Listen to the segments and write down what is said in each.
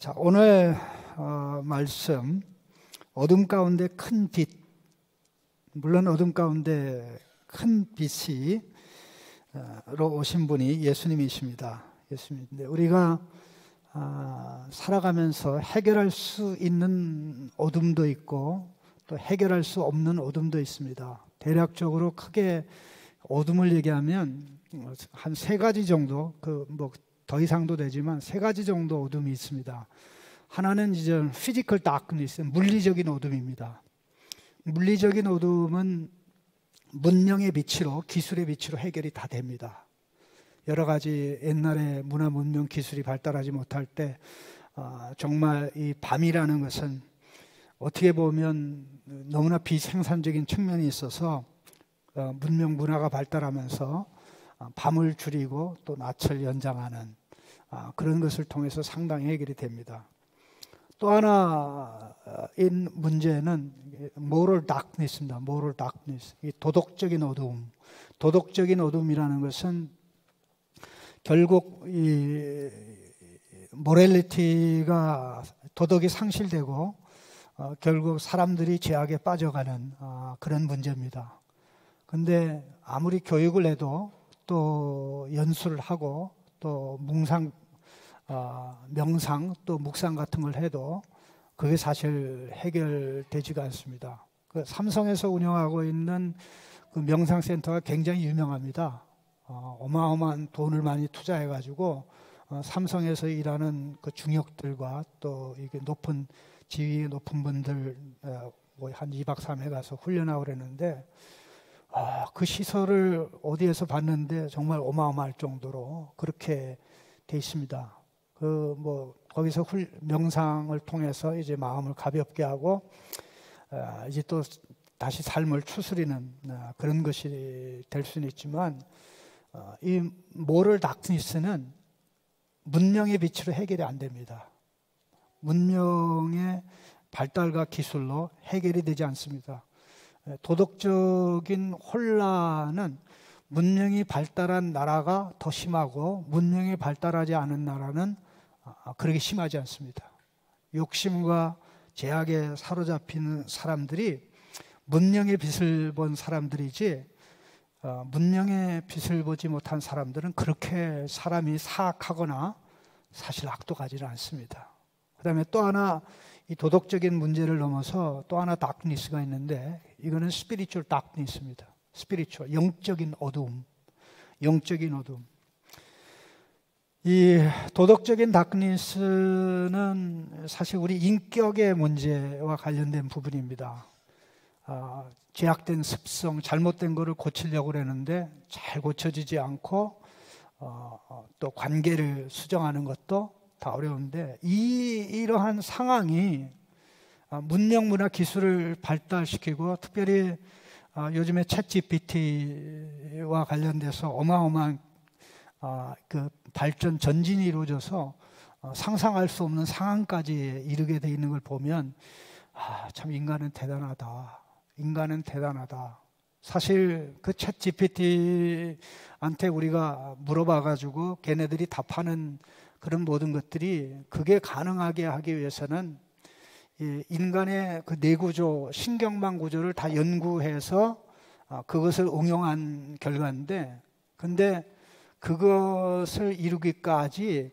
자, 오늘 말씀 어둠 가운데 큰 빛. 물론 어둠 가운데 큰 빛이 로 오신 분이 예수님이십니다. 예수님인데 우리가 살아가면서 해결할 수 있는 어둠도 있고 또 해결할 수 없는 어둠도 있습니다. 대략적으로 크게 어둠을 얘기하면 한 세 가지 정도, 더 이상도 되지만 세 가지 정도 어둠이 있습니다. 하나는 이제 physical darkness, 물리적인 어둠입니다. 물리적인 어둠은 문명의 빛으로, 기술의 빛으로 해결이 다 됩니다. 여러 가지 옛날에 문화, 문명, 기술이 발달하지 못할 때 정말 이 밤이라는 것은 어떻게 보면 너무나 비생산적인 측면이 있어서 문명, 문화가 발달하면서 밤을 줄이고 또 낮을 연장하는 그런 것을 통해서 상당히 해결이 됩니다. 또 하나인 문제는 moral darkness입니다. moral darkness, 이 도덕적인 어두움. 도덕적인 어둠이라는 것은 결국 이 morality가, 도덕이 상실되고 결국 사람들이 죄악에 빠져가는 그런 문제입니다. 근데 아무리 교육을 해도 또 연수를 하고 또 명상 또 묵상 같은 걸 해도 그게 사실 해결되지가 않습니다. 그 삼성에서 운영하고 있는 그 명상센터가 굉장히 유명합니다. 어마어마한 돈을 많이 투자해가지고 삼성에서 일하는 그 중역들과 또 이게 높은 지위 높은 분들 한 2박 3일 가서 훈련하고 그랬는데 그 시설을 어디에서 봤는데 정말 어마어마할 정도로 그렇게 돼 있습니다. 거기서 명상을 통해서 이제 마음을 가볍게 하고 이제 또 다시 삶을 추스리는 그런 것이 될 수는 있지만 이 모럴 다크니스는 문명의 빛으로 해결이 안 됩니다. 문명의 발달과 기술로 해결이 되지 않습니다. 도덕적인 혼란은 문명이 발달한 나라가 더 심하고 문명이 발달하지 않은 나라는 그렇게 심하지 않습니다. 욕심과 죄악에 사로잡히는 사람들이 문명의 빛을 본 사람들이지 문명의 빛을 보지 못한 사람들은 그렇게 사람이 사악하거나 사실 악독하지는 않습니다. 그 다음에 또 하나 이 도덕적인 문제를 넘어서 또 하나 다크니스가 있는데 이거는 스피리추얼 다크니스입니다. 스피리추얼, 영적인 어두움. 영적인 어두움. 이 도덕적인 다크니스는 사실 우리 인격의 문제와 관련된 부분입니다. 죄악된 습성, 잘못된 거를 고치려고 그러는데 잘 고쳐지지 않고 또 관계를 수정하는 것도 다 어려운데 이러한 상황이 문명, 문화, 기술을 발달시키고 특별히 요즘에 챗 GPT와 관련돼서 어마어마한 그 발전 전진이 이루어져서 상상할 수 없는 상황까지 이르게 돼 있는 걸 보면 참 인간은 대단하다. 인간은 대단하다. 사실 그 챗 GPT한테 우리가 물어봐가지고 걔네들이 답하는 그런 모든 것들이 그게 가능하게 하기 위해서는 인간의 그 뇌구조, 신경망 구조를 다 연구해서 그것을 응용한 결과인데, 근데 그것을 이루기까지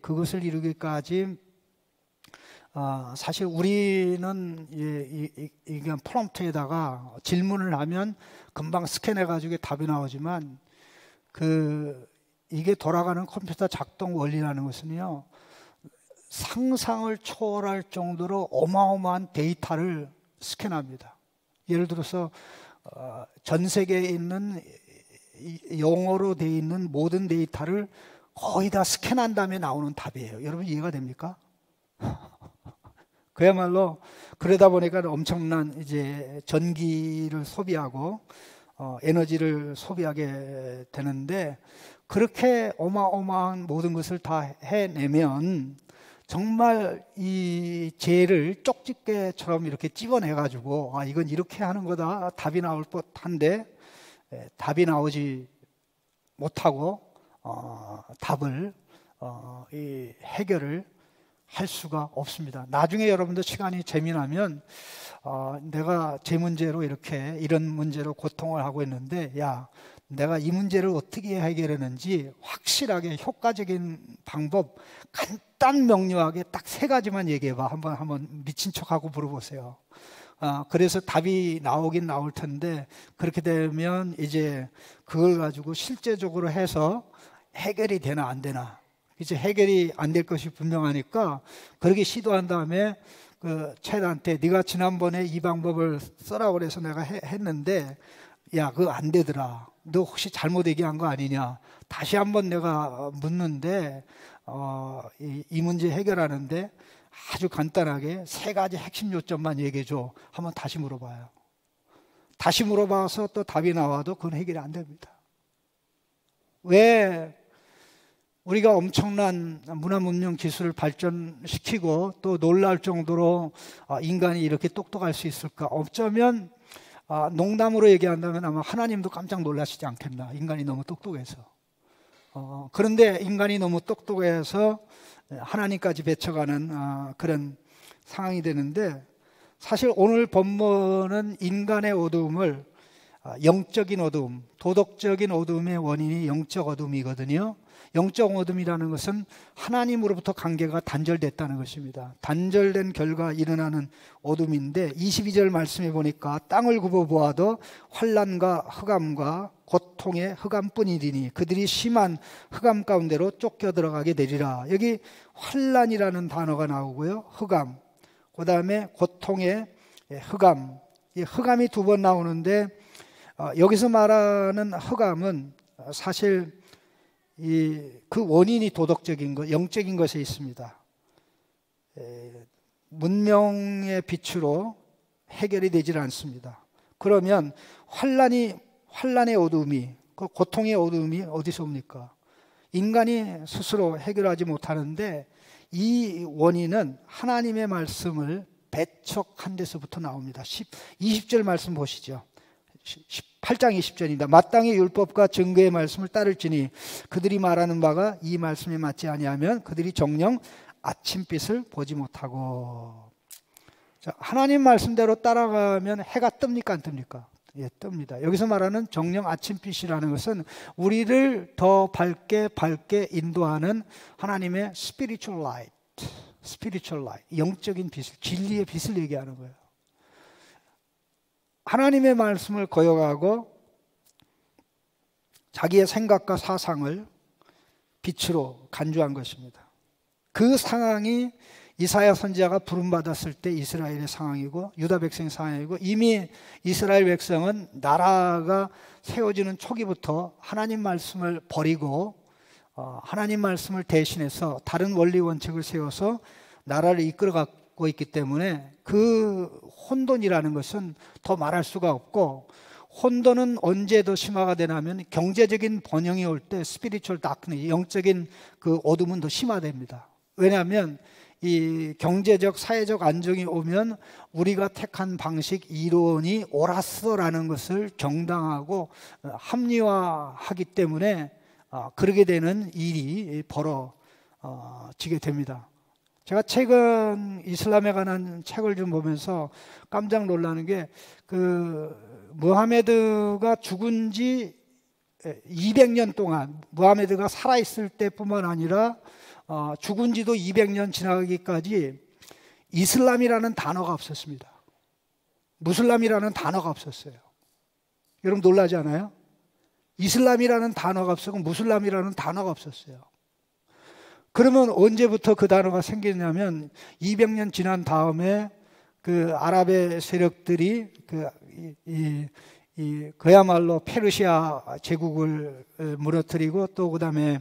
사실 우리는 이게 프롬프트에다가 질문을 하면 금방 스캔해가지고 답이 나오지만 이게 돌아가는 컴퓨터 작동 원리라는 것은요, 상상을 초월할 정도로 어마어마한 데이터를 스캔합니다. 예를 들어서 전 세계에 있는 영어로 되어 있는 모든 데이터를 거의 다 스캔한 다음에 나오는 답이에요. 여러분 이해가 됩니까? 그야말로 그러다 보니까 엄청난 이제 전기를 소비하고 에너지를 소비하게 되는데, 그렇게 어마어마한 모든 것을 다 해내면 정말 이 죄를 쪽집게처럼 이렇게 찝어내가지고 이건 이렇게 하는 거다 답이 나올 법한데 답이 나오지 못하고 답을 이 해결을 할 수가 없습니다. 나중에 여러분들 시간이 재미나면 내가 제 문제로 이런 문제로 고통을 하고 있는데, 야, 내가 이 문제를 어떻게 해결했는지 확실하게 효과적인 방법 간단 명료하게 딱 3가지만 얘기해봐. 한번 미친 척하고 물어보세요. 그래서 답이 나오긴 나올 텐데, 그렇게 되면 이제 그걸 가지고 실제적으로 해서 해결이 되나 안 되나. 이제 해결이 안 될 것이 분명하니까 그렇게 시도한 다음에 그 채한테 네가 지난번에 이 방법을 써라고 그래서 내가 했는데, 야, 그거 안 되더라. 너 혹시 잘못 얘기한 거 아니냐. 다시 한번 내가 묻는데 이 문제 해결하는데 아주 간단하게 3가지 핵심 요점만 얘기해 줘. 한번 다시 물어봐요. 다시 물어봐서 또 답이 나와도 그건 해결이 안 됩니다. 왜 우리가 엄청난 문화 문명 기술을 발전시키고 또 놀랄 정도로 인간이 이렇게 똑똑할 수 있을까? 어쩌면 농담으로 얘기한다면 아마 하나님도 깜짝 놀라시지 않겠나. 인간이 너무 똑똑해서. 그런데 인간이 너무 똑똑해서 하나님까지 배쳐가는 그런 상황이 되는데, 사실 오늘 본문은 인간의 어두움을 영적인 어두움, 도덕적인 어두움의 원인이 영적 어두움이거든요. 영적 어둠이라는 것은 하나님으로부터 관계가 단절됐다는 것입니다. 단절된 결과 일어나는 어둠인데, 22절 말씀해 보니까 땅을 굽어보아도 환난과 흑암과 고통의 흑암뿐이리니 그들이 심한 흑암 가운데로 쫓겨 들어가게 되리라. 여기 환난이라는 단어가 나오고요, 흑암, 그 다음에 고통의 흑암, 이 흑암이 2번 나오는데, 여기서 말하는 흑암은 사실 그 원인이 도덕적인 것, 영적인 것에 있습니다. 문명의 빛으로 해결이 되질 않습니다. 그러면 환난의 어두움이, 그 고통의 어두움이 어디서 옵니까? 인간이 스스로 해결하지 못하는데, 이 원인은 하나님의 말씀을 배척한 데서부터 나옵니다. 20절 말씀 보시죠. 8장 20절입니다. 마땅히 율법과 증거의 말씀을 따를지니 그들이 말하는 바가 이 말씀에 맞지 아니하면 그들이 정녕 아침빛을 보지 못하고. 자, 하나님 말씀대로 따라가면 해가 뜹니까 안 뜹니까? 예, 뜹니다. 여기서 말하는 정녕 아침빛이라는 것은 우리를 더 밝게 인도하는 하나님의 spiritual light, 영적인 빛, 진리의 빛을 얘기하는 거예요. 하나님의 말씀을 거역하고 자기의 생각과 사상을 빛으로 간주한 것입니다. 그 상황이 이사야 선지자가 부름받았을 때 이스라엘의 상황이고 유다 백성의 상황이고, 이미 이스라엘 백성은 나라가 세워지는 초기부터 하나님 말씀을 버리고 하나님 말씀을 대신해서 다른 원리 원칙을 세워서 나라를 이끌어가고 있기 때문에 그 혼돈이라는 것은 더 말할 수가 없고, 혼돈은 언제 더 심화가 되냐면 경제적인 번영이 올 때 스피리추얼 다크니스, 영적인 그 어둠은 더 심화됩니다. 왜냐하면 이 경제적 사회적 안정이 오면 우리가 택한 방식 이론이 옳았어라는 것을 정당하고 합리화하기 때문에 그러게 되는 일이 벌어지게 됩니다. 제가 최근 이슬람에 관한 책을 좀 보면서 깜짝 놀라는 게, 무하메드가 죽은 지 200년 동안, 무하메드가 살아있을 때뿐만 아니라 죽은 지도 200년 지나가기까지 이슬람이라는 단어가 없었습니다. 무슬람이라는 단어가 없었어요. 여러분 놀라지 않아요? 이슬람이라는 단어가 없었고 무슬람이라는 단어가 없었어요. 그러면 언제부터 그 단어가 생겼냐면 200년 지난 다음에 그 아랍의 세력들이 그야말로 페르시아 제국을 무너뜨리고, 또 그다음에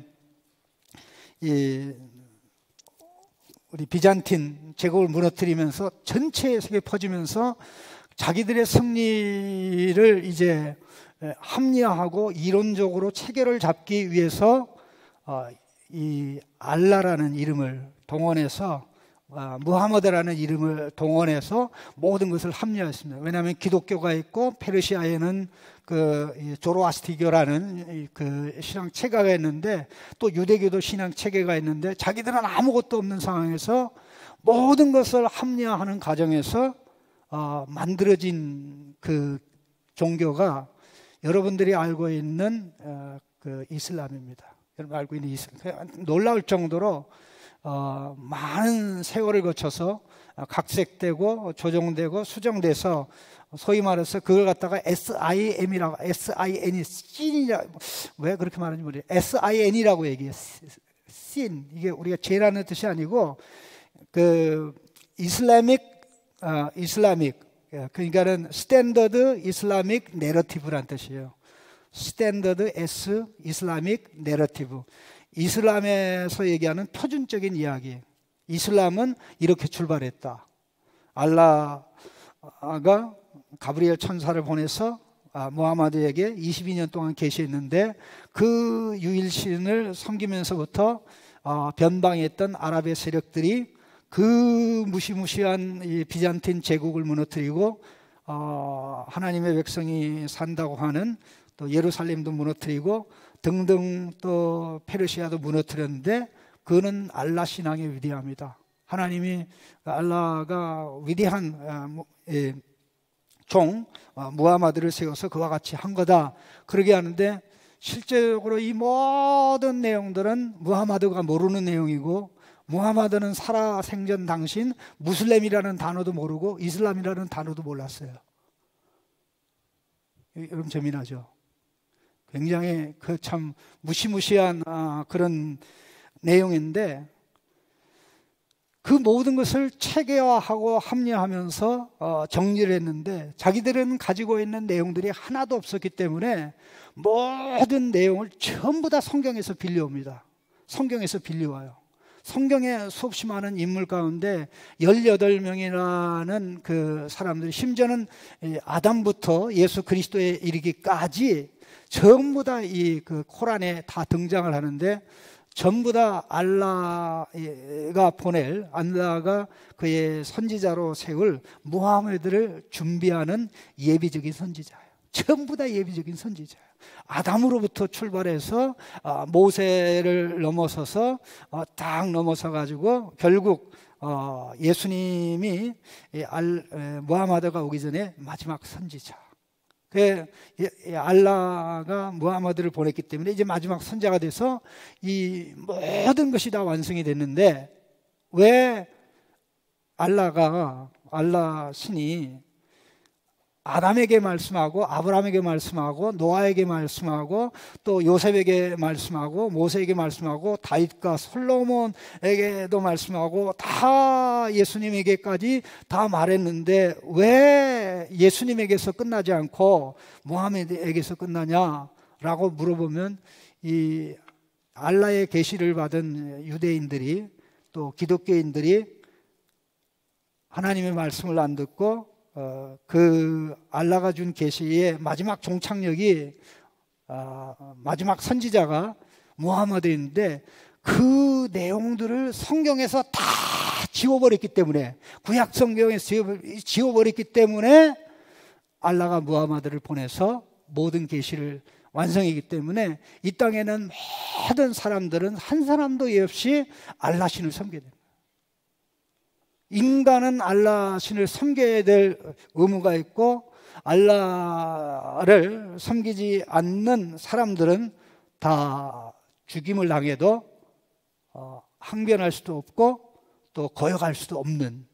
우리 비잔틴 제국을 무너뜨리면서 전체 세계에 퍼지면서 자기들의 승리를 이제 합리화하고 이론적으로 체계를 잡기 위해서 이 알라라는 이름을 동원해서 무하마드라는 이름을 동원해서 모든 것을 합리화했습니다. 왜냐하면 기독교가 있고 페르시아에는 그 조로아스티교라는 그 신앙 체계가 있는데 또 유대교도 신앙 체계가 있는데 자기들은 아무것도 없는 상황에서 모든 것을 합리화하는 과정에서 만들어진 그 종교가 여러분들이 알고 있는 그 이슬람입니다. 여러분 알고 있는 이슬람. 놀라울 정도로 많은 세월을 거쳐서 각색되고 조정되고 수정돼서 소위 말해서 그걸 갖다가 SIM이라고, SIN이 씬이라, 왜 그렇게 말하는지 모르겠어요. SIN이라고 얘기해요. 씬. 이게 우리가 죄라는 뜻이 아니고 그 이슬라믹 그러니까는 스탠더드 이슬라믹 내러티브란 뜻이에요. 스탠더드 S 이슬라믹 내러티브. 이슬람에서 얘기하는 표준적인 이야기. 이슬람은 이렇게 출발했다. 알라가 가브리엘 천사를 보내서 무하마드에게 22년 동안 계시했는데 그 유일신을 섬기면서부터 변방했던 아랍의 세력들이 그 무시무시한 이 비잔틴 제국을 무너뜨리고 하나님의 백성이 산다고 하는 또 예루살렘도 무너뜨리고 등등 또 페르시아도 무너뜨렸는데 그거는 알라 신앙의 위대함이다. 하나님이 알라가 위대한 종 무하마드를 세워서 그와 같이 한 거다. 그러게 하는데 실제적으로 이 모든 내용들은 무하마드가 모르는 내용이고 무하마드는 살아생전 당신 무슬림이라는 단어도 모르고 이슬람이라는 단어도 몰랐어요. 여러분 재미나죠? 굉장히 그 참 무시무시한 그런 내용인데 그 모든 것을 체계화하고 합리화하면서 정리를 했는데 자기들은 가지고 있는 내용들이 하나도 없었기 때문에 모든 내용을 전부 다 성경에서 빌려옵니다. 성경에서 빌려와요. 성경에 수없이 많은 인물 가운데 18명이라는 그 사람들이 심지어는 아담부터 예수 그리스도에 이르기까지 전부 다 이 그 코란에 다 등장을 하는데 전부 다 알라가 그의 선지자로 세울 무하메드를 준비하는 예비적인 선지자예요. 전부 다 예비적인 선지자예요. 아담으로부터 출발해서 모세를 넘어서서 딱 넘어서 가지고 결국 예수님이 무하마드가 오기 전에 마지막 선지자. 알라가 무하마드를 보냈기 때문에 이제 마지막 선지자가 돼서 이 모든 것이 다 완성이 됐는데 왜 알라 신이 아담에게 말씀하고 아브라함에게 말씀하고 노아에게 말씀하고 또 요셉에게 말씀하고 모세에게 말씀하고 다윗과 솔로몬에게도 말씀하고 다 예수님에게까지 다 말했는데 왜 예수님에게서 끝나지 않고 무하메드에게서 끝나냐라고 물어보면 이 알라의 계시를 받은 유대인들이 또 기독교인들이 하나님의 말씀을 안 듣고 그 알라가 준 계시의 마지막 종착역이 마지막 선지자가 무하마드인데 그 내용들을 성경에서 다 지워버렸기 때문에 구약 성경에서 지워버렸기 때문에 알라가 무하마드를 보내서 모든 계시를 완성이기 때문에 이 땅에는 모든 사람들은 한 사람도 예 없이 알라 신을 섬겨야 됩니다. 인간은 알라 신을 섬겨야 될 의무가 있고 알라를 섬기지 않는 사람들은 다 죽임을 당해도 항변할 수도 없고 또 거역할 수도 없는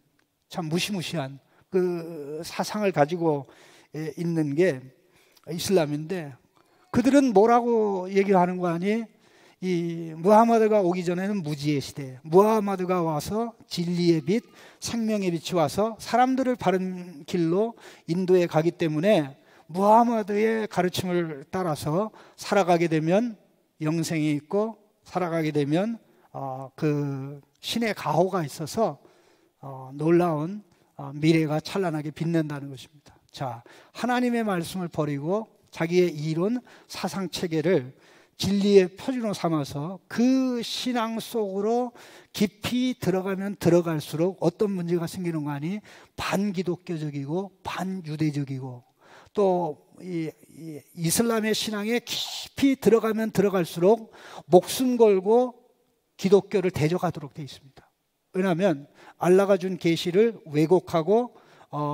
참 무시무시한 그 사상을 가지고 있는 게 이슬람인데 그들은 뭐라고 얘기하는 거 아니? 이 무하마드가 오기 전에는 무지의 시대, 무하마드가 와서 진리의 빛, 생명의 빛이 와서 사람들을 바른 길로 인도해 가기 때문에 무하마드의 가르침을 따라서 살아가게 되면 영생이 있고 살아가게 되면 그 신의 가호가 있어서 놀라운 미래가 찬란하게 빛난다는 것입니다. 자, 하나님의 말씀을 버리고 자기의 이론, 사상 체계를 진리의 표준으로 삼아서 그 신앙 속으로 깊이 들어가면 들어갈수록 어떤 문제가 생기는 거 아니? 반기독교적이고 반유대적이고 또 이슬람의 신앙에 깊이 들어가면 들어갈수록 목숨 걸고 기독교를 대적하도록 되어 있습니다. 왜냐하면 알라가 준 계시를 왜곡하고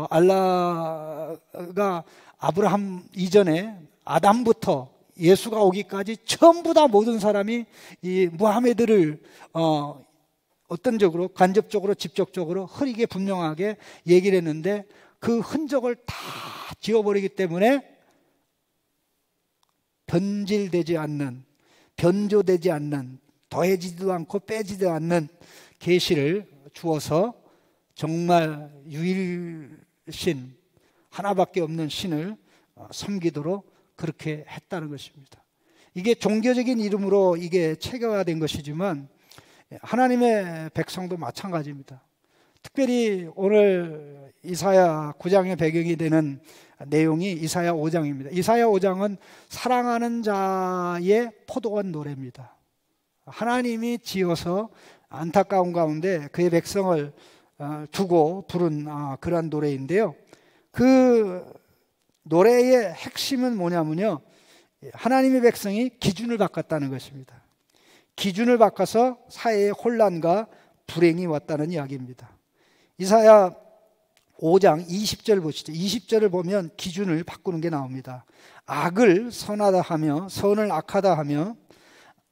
알라가 아브라함 이전에 아담부터 예수가 오기까지 전부 다 모든 사람이 이 무하메드를 어떤 적으로 간접적으로 직접적으로 흐리게 분명하게 얘기를 했는데 그 흔적을 다 지워버리기 때문에 변질되지 않는, 변조되지 않는, 더해지지도 않고 빼지도 않는 계시를 주어서 정말 유일신 하나밖에 없는 신을 섬기도록 그렇게 했다는 것입니다. 이게 종교적인 이름으로 이게 체계화된 것이지만 하나님의 백성도 마찬가지입니다. 특별히 오늘 이사야 9장의 배경이 되는 내용이 이사야 5장입니다. 이사야 5장은 사랑하는 자의 포도원 노래입니다. 하나님이 지어서 안타까운 가운데 그의 백성을 두고 부른 그러한 노래인데요. 그 노래의 핵심은 뭐냐면요, 하나님의 백성이 기준을 바꿨다는 것입니다. 기준을 바꿔서 사회의 혼란과 불행이 왔다는 이야기입니다. 이사야 5장 20절 보시죠. 20절을 보면 기준을 바꾸는 게 나옵니다. 악을 선하다 하며 선을 악하다 하며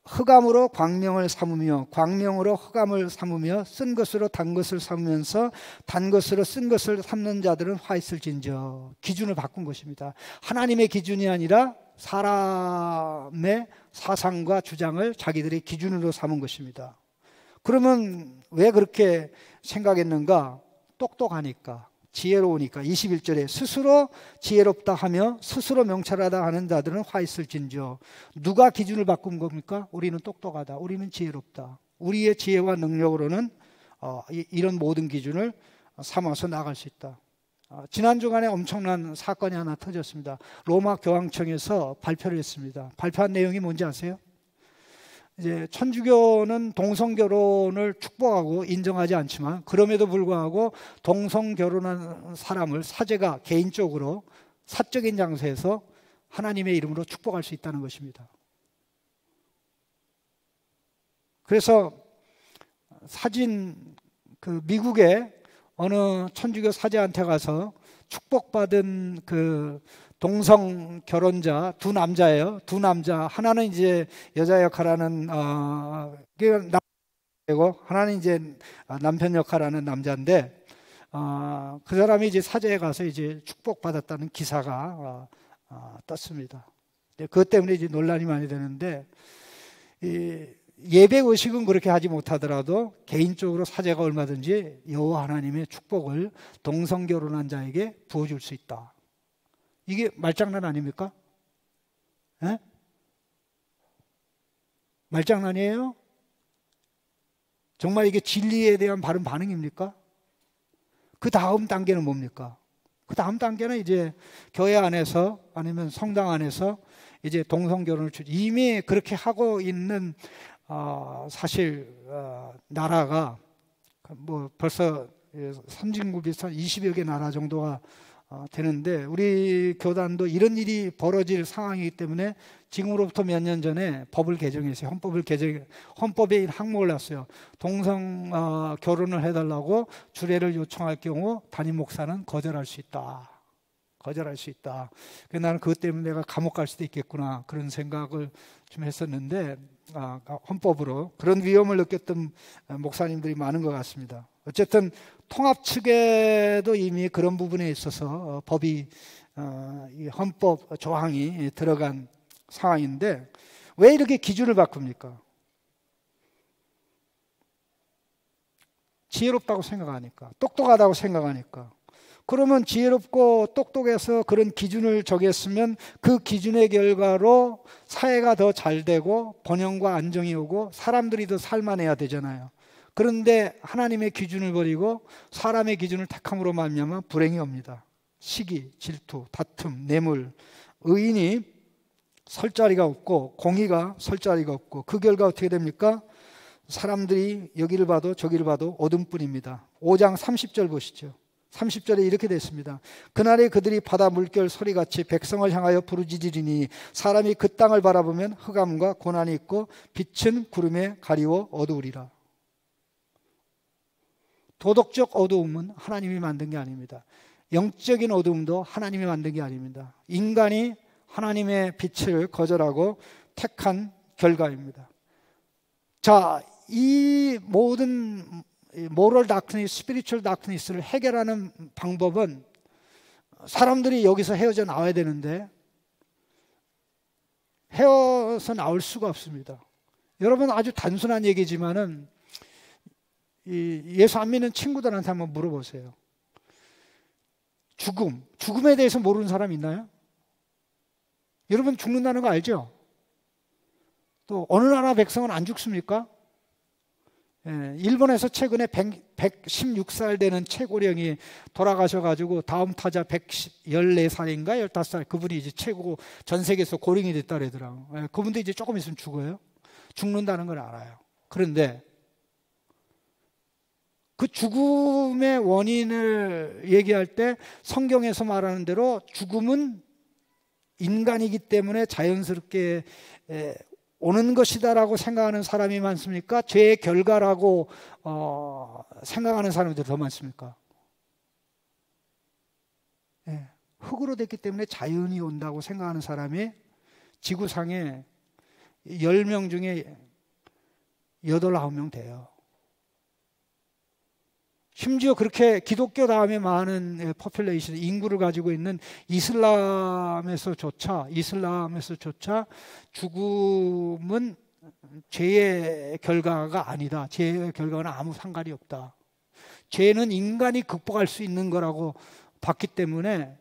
흑암으로 광명을 삼으며 광명으로 흑암을 삼으며 쓴 것으로 단 것을 삼으면서 단 것으로 쓴 것을 삼는 자들은 화 있을진저. 기준을 바꾼 것입니다. 하나님의 기준이 아니라 사람의 사상과 주장을 자기들의 기준으로 삼은 것입니다. 그러면 왜 그렇게 생각했는가? 똑똑하니까, 지혜로우니까. 21절에 스스로 지혜롭다 하며 스스로 명철하다 하는 자들은 화 있을진저. 누가 기준을 바꾼 겁니까? 우리는 똑똑하다, 우리는 지혜롭다. 우리의 지혜와 능력으로는 이런 모든 기준을 삼아서 나갈 수 있다. 지난 주간에 엄청난 사건이 하나 터졌습니다. 로마 교황청에서 발표를 했습니다. 발표한 내용이 뭔지 아세요? 이제 천주교는 동성 결혼을 축복하고 인정하지 않지만 그럼에도 불구하고 동성 결혼한 사람을 사제가 개인적으로 사적인 장소에서 하나님의 이름으로 축복할 수 있다는 것입니다. 그래서 사진 그 미국의 어느 천주교 사제한테 가서 축복받은 그 동성 결혼자 두 남자예요. 두 남자, 하나는 이제 여자 역할하는 남자고 하나는 이제 남편 역할하는 남자인데 그 사람이 이제 사제에 가서 이제 축복받았다는 기사가 떴습니다. 그것 때문에 이제 논란이 많이 되는데 예배 의식은 그렇게 하지 못하더라도 개인적으로 사제가 얼마든지 여호와 하나님의 축복을 동성 결혼한 자에게 부어줄 수 있다. 이게 말장난 아닙니까? 에? 말장난이에요? 정말 이게 진리에 대한 바른 반응입니까? 그 다음 단계는 뭡니까? 그 다음 단계는 이제 교회 안에서 아니면 성당 안에서 이제 동성 결혼을 이미 그렇게 하고 있는 사실 나라가 뭐 벌써 선진국 비슷한 20여 개 나라 정도가 되는데 우리 교단도 이런 일이 벌어질 상황이기 때문에 지금으로부터 몇 년 전에 법을 개정했어요. 헌법에 항목을 놨어요. 동성 결혼을 해달라고 주례를 요청할 경우 담임 목사는 거절할 수 있다. 거절할 수 있다. 그래서 나는 그것 때문에 내가 감옥 갈 수도 있겠구나 그런 생각을 좀 했었는데 헌법으로 그런 위험을 느꼈던 목사님들이 많은 것 같습니다. 어쨌든 통합 측에도 이미 그런 부분에 있어서 법이 이 헌법 조항이 들어간 상황인데 왜 이렇게 기준을 바꿉니까? 지혜롭다고 생각하니까, 똑똑하다고 생각하니까. 그러면 지혜롭고 똑똑해서 그런 기준을 정했으면 그 기준의 결과로 사회가 더 잘 되고 번영과 안정이 오고 사람들이 더 살만해야 되잖아요. 그런데 하나님의 기준을 버리고 사람의 기준을 택함으로 말미암아 불행이 옵니다. 시기, 질투, 다툼, 뇌물. 의인이 설 자리가 없고 공의가 설 자리가 없고 그 결과 어떻게 됩니까? 사람들이 여기를 봐도 저기를 봐도 어둠뿐입니다. 5장 30절 보시죠. 30절에 이렇게 됐습니다. 그날에 그들이 바다 물결 소리같이 백성을 향하여 부르짖으리니 사람이 그 땅을 바라보면 흑암과 고난이 있고 빛은 구름에 가리워 어두우리라. 도덕적 어두움은 하나님이 만든 게 아닙니다. 영적인 어두움도 하나님이 만든 게 아닙니다. 인간이 하나님의 빛을 거절하고 택한 결과입니다. 자, 이 모든 모럴 다크니스, 스피리추얼 다크니스를 해결하는 방법은 사람들이 여기서 헤어져 나와야 되는데 헤어져 나올 수가 없습니다. 여러분, 아주 단순한 얘기지만은 예수 안 믿는 친구들한테 한번 물어보세요. 죽음에 대해서 모르는 사람 있나요? 여러분, 죽는다는 거 알죠? 또 어느 나라 백성은 안 죽습니까? 일본에서 최근에 116살 되는 최고령이 돌아가셔가지고 다음 타자 114살인가 15살 그분이 이제 최고 전 세계에서 고령이 됐다 그러더라고요. 그분도 이제 조금 있으면 죽어요. 죽는다는 걸 알아요. 그런데 그 죽음의 원인을 얘기할 때 성경에서 말하는 대로 죽음은 인간이기 때문에 자연스럽게 오는 것이다라고 생각하는 사람이 많습니까? 죄의 결과라고 생각하는 사람들이 더 많습니까? 흙으로 됐기 때문에 자연이 온다고 생각하는 사람이 지구상에 10명 중에 8, 9명 돼요. 심지어 그렇게 기독교 다음에 많은 포퓰레이션, 인구를 가지고 있는 이슬람에서조차 죽음은 죄의 결과가 아니다. 죄의 결과는 아무 상관이 없다. 죄는 인간이 극복할 수 있는 거라고 봤기 때문에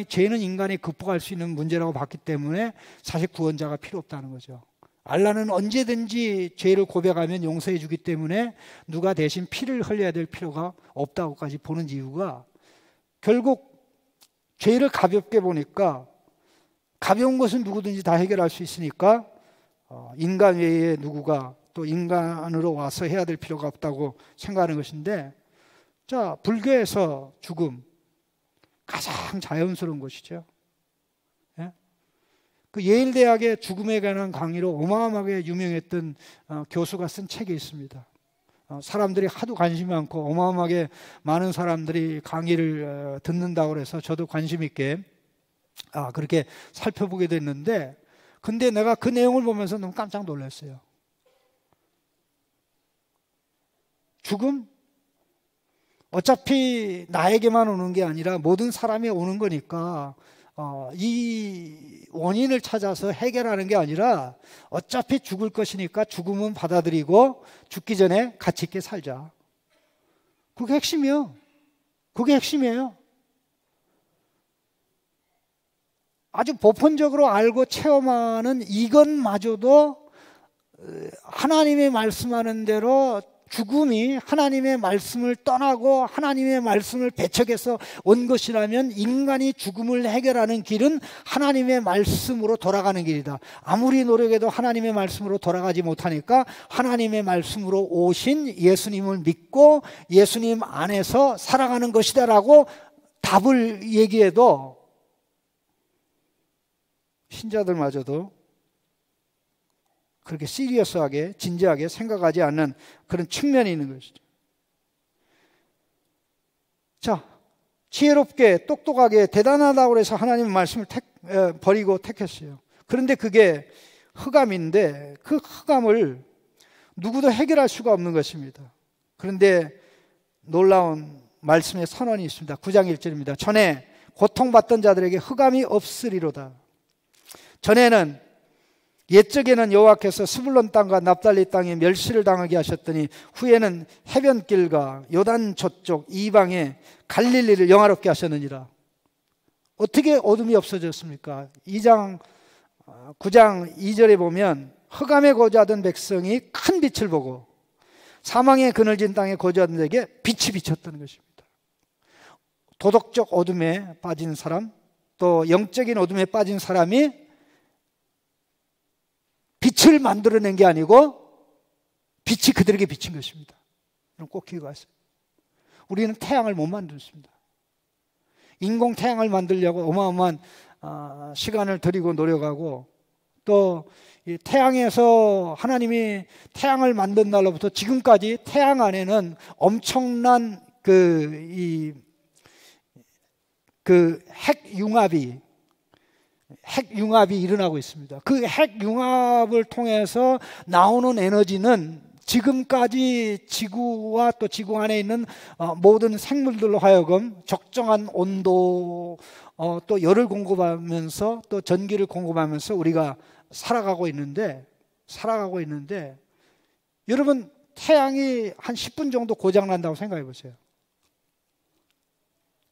죄는 인간이 극복할 수 있는 문제라고 봤기 때문에 사실 구원자가 필요 없다는 거죠. 알라는 언제든지 죄를 고백하면 용서해 주기 때문에 누가 대신 피를 흘려야 될 필요가 없다고까지 보는 이유가 결국 죄를 가볍게 보니까 가벼운 것은 누구든지 다 해결할 수 있으니까 인간 외에 누구가 또 인간으로 와서 해야 될 필요가 없다고 생각하는 것인데, 자, 불교에서 죽음 가장 자연스러운 것이죠. 그 예일 대학의 죽음에 관한 강의로 어마어마하게 유명했던 교수가 쓴 책이 있습니다. 사람들이 하도 관심이 많고 어마어마하게 많은 사람들이 강의를 듣는다고 해서 저도 관심 있게 그렇게 살펴보게 됐는데, 근데 내가 그 내용을 보면서 너무 깜짝 놀랐어요. 죽음? 어차피 나에게만 오는 게 아니라 모든 사람이 오는 거니까 이 원인을 찾아서 해결하는 게 아니라 어차피 죽을 것이니까 죽음은 받아들이고 죽기 전에 가치 있게 살자. 그게 핵심이에요. 그게 핵심이에요. 아주 보편적으로 알고 체험하는 이것마저도 하나님의 말씀하는 대로 죽음이 하나님의 말씀을 떠나고 하나님의 말씀을 배척해서 온 것이라면 인간이 죽음을 해결하는 길은 하나님의 말씀으로 돌아가는 길이다. 아무리 노력해도 하나님의 말씀으로 돌아가지 못하니까 하나님의 말씀으로 오신 예수님을 믿고 예수님 안에서 살아가는 것이다 라고 답을 얘기해도 신자들마저도 그렇게 시리어스하게 진지하게 생각하지 않는 그런 측면이 있는 것이죠. 자, 지혜롭게 똑똑하게 대단하다고 해서 하나님의 말씀을 버리고 택했어요. 그런데 그게 흑암인데 그 흑암을 누구도 해결할 수가 없는 것입니다. 그런데 놀라운 말씀의 선언이 있습니다. 9장 1절입니다. 전에 고통받던 자들에게 흑암이 없으리로다. 전에는 옛적에는 여호와께서 스불론 땅과 납달리 땅에 멸시를 당하게 하셨더니 후에는 해변길과 요단 저쪽 이방에 갈릴리를 영화롭게 하셨느니라. 어떻게 어둠이 없어졌습니까? 9장 2절에 보면 흑암에 거주하던 백성이 큰 빛을 보고 사망의 그늘진 땅에 거주하던 자에게 빛이 비쳤다는 것입니다. 도덕적 어둠에 빠진 사람, 또 영적인 어둠에 빠진 사람이 빛을 만들어낸 게 아니고 빛이 그들에게 비친 것입니다. 꼭 기억하세요. 우리는 태양을 못 만들었습니다. 인공 태양을 만들려고 어마어마한 시간을 들이고 노력하고, 또 이 태양에서 하나님이 태양을 만든 날로부터 지금까지 태양 안에는 엄청난 핵융합이 일어나고 있습니다. 그 핵융합을 통해서 나오는 에너지는 지금까지 지구와 또 지구 안에 있는 모든 생물들로 하여금 적정한 온도, 또 열을 공급하면서 또 전기를 공급하면서 우리가 살아가고 있는데, 여러분, 태양이 한 10분 정도 고장 난다고 생각해 보세요.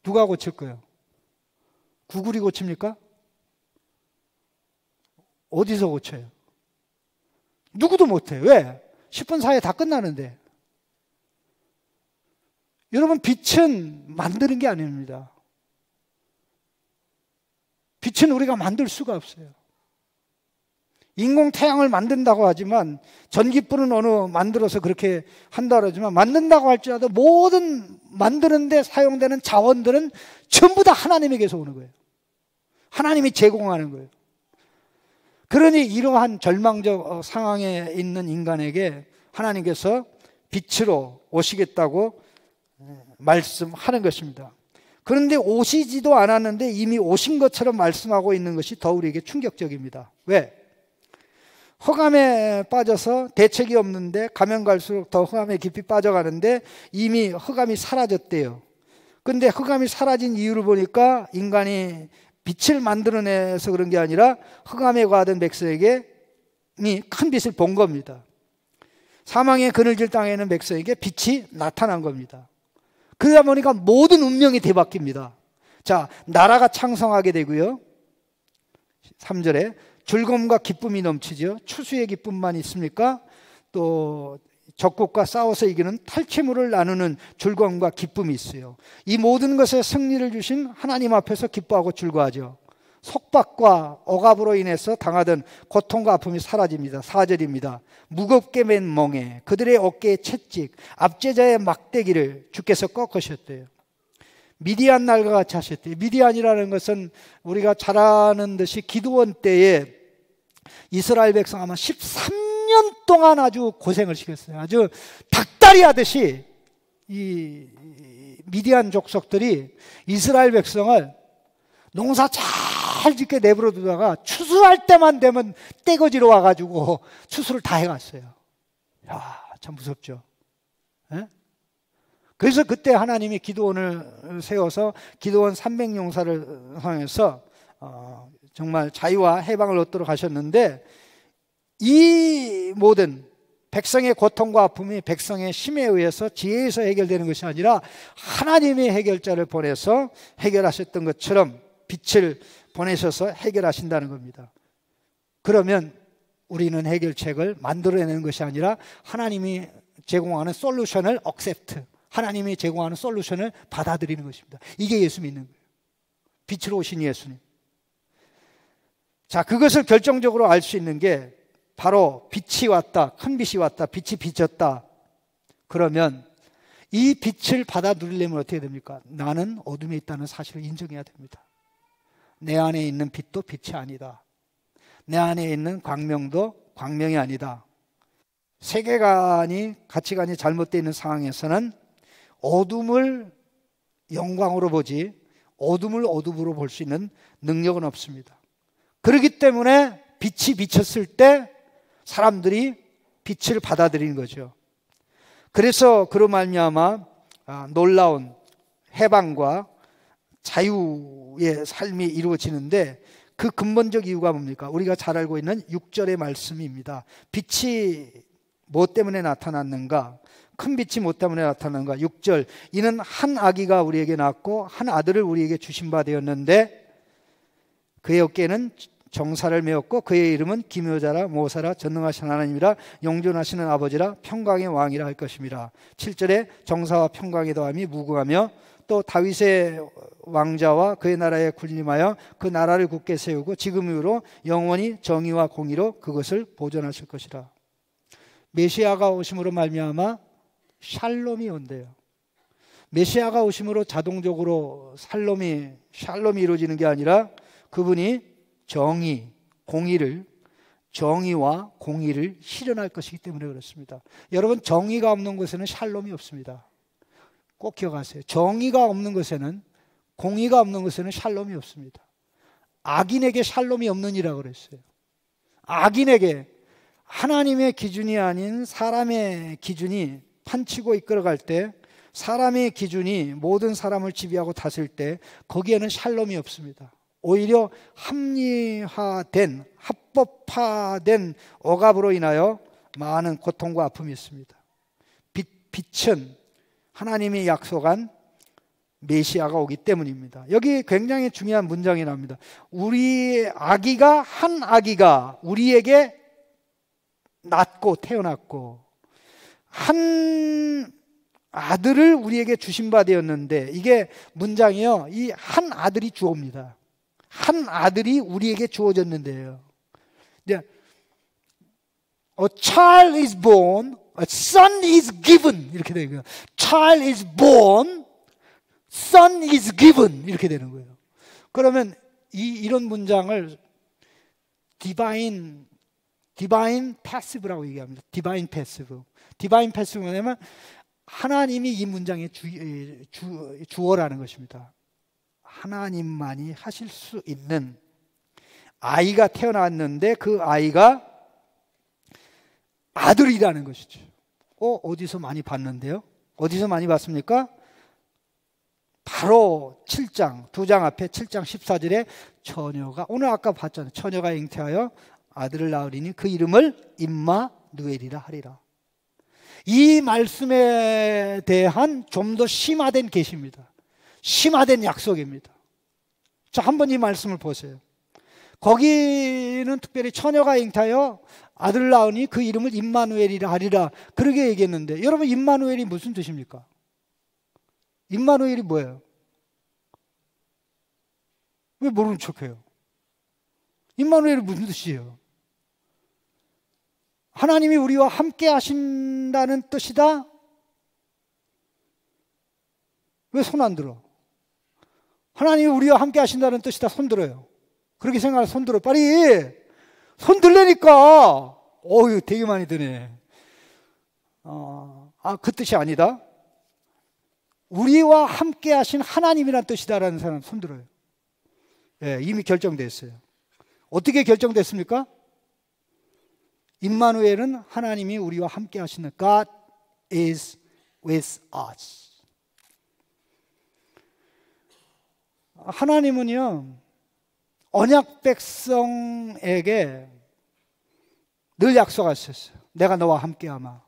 누가 고칠 거예요? 구글이 고칩니까? 어디서 고쳐요? 누구도 못해요. 왜? 10분 사이에 다 끝나는데. 여러분, 빛은 만드는 게 아닙니다. 빛은 우리가 만들 수가 없어요. 인공 태양을 만든다고 하지만, 전기불은 만들어서 그렇게 한다고 하지만, 만든다고 할지라도 모든 만드는데 사용되는 자원들은 전부 다 하나님에게서 오는 거예요. 하나님이 제공하는 거예요. 그러니 이러한 절망적 상황에 있는 인간에게 하나님께서 빛으로 오시겠다고 말씀하는 것입니다. 그런데 오시지도 않았는데 이미 오신 것처럼 말씀하고 있는 것이 더 우리에게 충격적입니다. 왜? 흑암에 빠져서 대책이 없는데 가면 갈수록 더 흑암에 깊이 빠져가는데 이미 흑암이 사라졌대요. 근데 흑암이 사라진 이유를 보니까 인간이 빛을 만들어내서 그런 게 아니라 흑암에 가던 백성에게 큰 빛을 본 겁니다. 사망의 그늘질 땅에 있는 백성에게 빛이 나타난 겁니다. 그러다 보니까 모든 운명이 뒤바뀝니다. 자, 나라가 창성하게 되고요. 3절에 즐거움과 기쁨이 넘치죠. 추수의 기쁨만 있습니까? 또 적국과 싸워서 이기는 탈취물을 나누는 즐거움과 기쁨이 있어요. 이 모든 것에 승리를 주신 하나님 앞에서 기뻐하고 즐거워하죠. 속박과 억압으로 인해서 당하던 고통과 아픔이 사라집니다. 4절입니다. 무겁게 맨 멍에 그들의 어깨에 채찍, 압제자의 막대기를 주께서 꺾으셨대요. 미디안 날과 같이 하셨대요. 미디안이라는 것은 우리가 잘 아는 듯이 기드온 때에 이스라엘 백성 아마 13년 동안 아주 고생을 시켰어요. 아주 닭다리 하듯이 이 미디안 족속들이 이스라엘 백성을 농사 잘 짓게 내버려 두다가 추수할 때만 되면 떼거지로 와가지고 추수를 다 해갔어요. 야, 참 무섭죠. 에? 그래서 그때 하나님이 기드온을 세워서 기드온 300용사를 통해서 정말 자유와 해방을 얻도록 하셨는데, 이 모든 백성의 고통과 아픔이 백성의 힘에 의해서 지혜에서 해결되는 것이 아니라 하나님의 해결자를 보내서 해결하셨던 것처럼 빛을 보내셔서 해결하신다는 겁니다. 그러면 우리는 해결책을 만들어내는 것이 아니라 하나님이 제공하는 솔루션을 accept, 하나님이 제공하는 솔루션을 받아들이는 것입니다. 이게 예수 믿는 거예요. 빛으로 오신 예수님. 자, 그것을 결정적으로 알 수 있는 게 바로 빛이 왔다, 큰 빛이 왔다, 빛이 비쳤다. 그러면 이 빛을 받아 누리려면 어떻게 됩니까? 나는 어둠에 있다는 사실을 인정해야 됩니다. 내 안에 있는 빛도 빛이 아니다. 내 안에 있는 광명도 광명이 아니다. 세계관이, 가치관이 잘못되어 있는 상황에서는 어둠을 영광으로 보지 어둠을 어둠으로 볼 수 있는 능력은 없습니다. 그렇기 때문에 빛이 비쳤을 때 사람들이 빛을 받아들이는 거죠. 그래서 그로 말미암아 놀라운 해방과 자유의 삶이 이루어지는데, 그 근본적 이유가 뭡니까? 우리가 잘 알고 있는 6절의 말씀입니다. 빛이 뭐 때문에 나타났는가? 큰 빛이 뭐 때문에 나타났는가? 6절, 이는 한 아기가 우리에게 낳았고 한 아들을 우리에게 주신 바 되었는데 그의 어깨에는 정사를 메었고 그의 이름은 기묘자라 모사라 전능하신 하나님이라 영존하시는 아버지라 평강의 왕이라 할 것입니다. 7절에 정사와 평강의 더함이 무궁하며 또 다윗의 왕자와 그의 나라에 군림하여 그 나라를 굳게 세우고 지금 이후로 영원히 정의와 공의로 그것을 보존하실 것이라. 메시아가 오심으로 말미암아 샬롬이 온대요. 메시아가 오심으로 자동적으로 샬롬이 이루어지는 게 아니라 그분이 정의와 공의를 실현할 것이기 때문에 그렇습니다. 여러분, 정의가 없는 곳에는 샬롬이 없습니다. 꼭 기억하세요. 정의가 없는 곳에는, 공의가 없는 곳에는 샬롬이 없습니다. 악인에게 샬롬이 없느니라고 그랬어요. 악인에게 하나님의 기준이 아닌 사람의 기준이 판치고 이끌어갈 때, 사람의 기준이 모든 사람을 지배하고 다스릴 때 거기에는 샬롬이 없습니다. 오히려 합법화된 억압으로 인하여 많은 고통과 아픔이 있습니다. 빛은 하나님이 약속한 메시아가 오기 때문입니다. 여기 굉장히 중요한 문장이 나옵니다. 한 아기가 우리에게 낳고 태어났고 한 아들을 우리에게 주신 바 되었는데, 이게 문장이요, 이 한 아들이 주옵니다. 한 아들이 우리에게 주어졌는데요. A child is born, a son is given, 이렇게 되는 거예요. Child is born, son is given, 이렇게 되는 거예요. 그러면 이런 문장을 divine passive라고 얘기합니다. divine passive. divine passive가 뭐냐면 하나님이 이 문장의 주어라는 것입니다. 하나님만이 하실 수 있는, 아이가 태어났는데 그 아이가 아들이라는 것이죠. 어디서 많이 봤는데요? 어디서 많이 봤습니까? 바로 7장, 2장 앞에 7장 14절에 처녀가, 오늘 아까 봤잖아요. 처녀가 잉태하여 아들을 낳으리니 그 이름을 임마누엘이라 하리라. 이 말씀에 대한 좀 더 심화된 계시입니다. 심화된 약속입니다. 자, 한번 이 말씀을 보세요. 거기는 특별히 처녀가 잉태하여 아들을 낳으니 그 이름을 임마누엘이라 하리라, 그렇게 얘기했는데, 여러분, 임마누엘이 무슨 뜻입니까? 임마누엘이 뭐예요? 왜 모르는 척해요? 임마누엘이 무슨 뜻이에요? 하나님이 우리와 함께 하신다는 뜻이다? 왜 손 안 들어? 하나님이 우리와 함께 하신다는 뜻이다. 손 들어요. 그렇게 생각하면 손 들어. 빨리 손 들려니까. 어휴, 되게 많이 드네. 그 뜻이 아니다. 우리와 함께 하신 하나님이란 뜻이다라는 사람 손 들어요. 예, 이미 결정됐어요. 어떻게 결정됐습니까? 임마누엘은 하나님이 우리와 함께 하시는, God is with us. 하나님은요, 언약 백성에게 늘 약속하셨어요. 내가 너와 함께하마.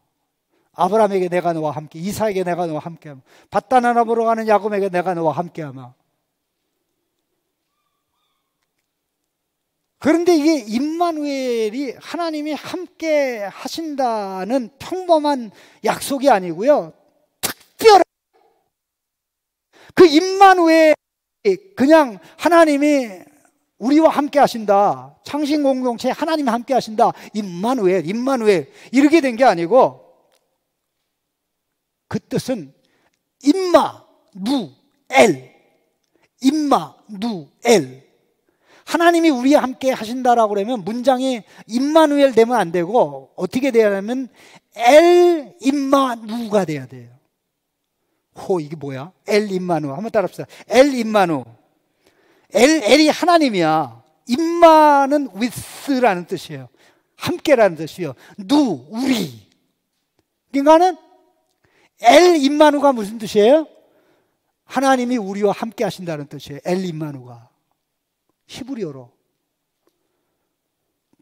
아브라함에게 내가 너와 함께, 이삭에게 내가 너와 함께하마. 밧단아람 보러 가는 야곱에게 내가 너와 함께하마. 그런데 이게 임마누엘이 하나님이 함께 하신다는 평범한 약속이 아니고요, 특별한, 그 임마누엘, 그냥 하나님이 우리와 함께 하신다, 창신 공동체 하나님이 함께 하신다, 임마누엘 이렇게 된 게 아니고, 그 뜻은 임마누엘, 하나님이 우리와 함께 하신다라고 그러면 문장이 임마누엘 되면 안 되고 어떻게 돼야 하냐면 엘 임마누가 돼야 돼요. 이게 뭐야? 엘 임마누. 한번 따라합시다. 엘 임마누. 엘이 하나님이야. 임마는 with라는 뜻이에요. 함께라는 뜻이에요. 우리. 그러니까는 엘 임마누가 무슨 뜻이에요? 하나님이 우리와 함께 하신다는 뜻이에요. 엘 임마누가. 히브리어로.